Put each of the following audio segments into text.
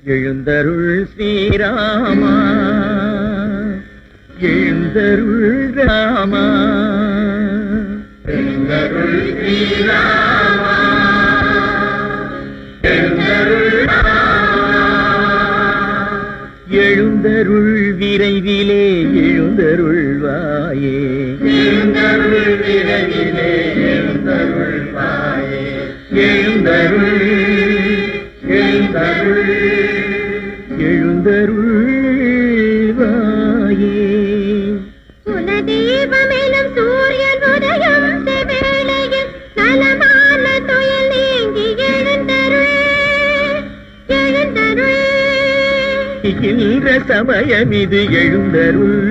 எழுந்தருள் ஸ்ரீராமா எழுந்தருள் ராமா எழுந்தருள் ஸ்ரீராமா எழுந்தருள் எழுந்தருள் விரைவிலே எழுந்தருள்வாயே எழுந்தருள் விரைவிலே எழுந்தருள்வாயே எழுந்தருள் எழுந்தருள் எழுந்தருள்வாயே குலதெய்வமெனும் சூரியன் உதயம் வேளையில் நலமான துயல் நீங்கி எழுந்தருள் எழுந்தருள் இகின்ற சமயம் இது எழுந்தருள்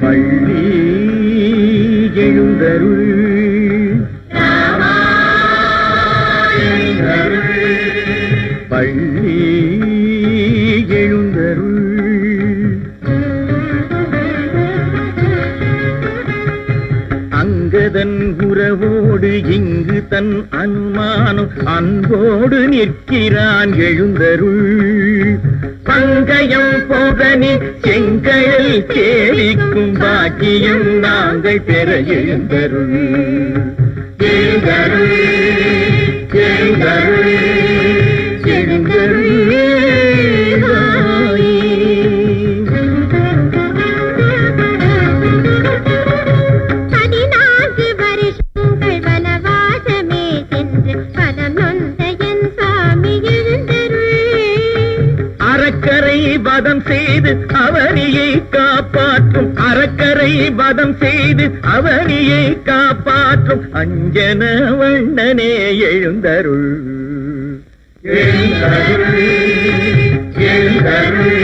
பள்ளி எழுந்தருள் பள்ளி எழுந்தருள் அங்கதன் உறவோடு இங்கு தன் அனுமானம் அன்போடு நிற்கிறான் எழுந்தருள் பங்கயம் போதனி செங்கல் கேலிக்கும் பாக்கியம் நாங்கள் பெற எழுந்தருள் எழுந்தருள் எழுந்தருள் எழுந்தருள் அறக்கரை வதம் செய்து அவனியை காப்பாற்றும் அறக்கரை வதம் செய்து அவனியை காப்பாற்றும் அஞ்சன வண்ணனே எழுந்தருள் எழுந்தருள் எழுந்தருள்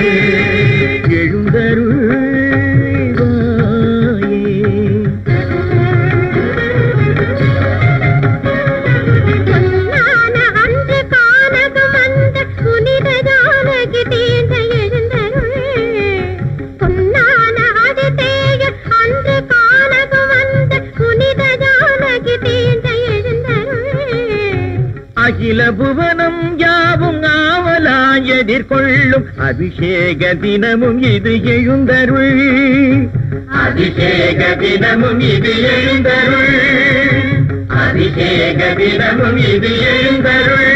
எழுந்தருள் அகில புவனம் யாவும் ஆவலாய் எதிர்கொள்ளும் அபிஷேக தினமும் இது எழுந்தருள் அபிஷேக தினமும் இது எழுந்தருள் அபிஷேக தினமும் இது எழுந்தருள்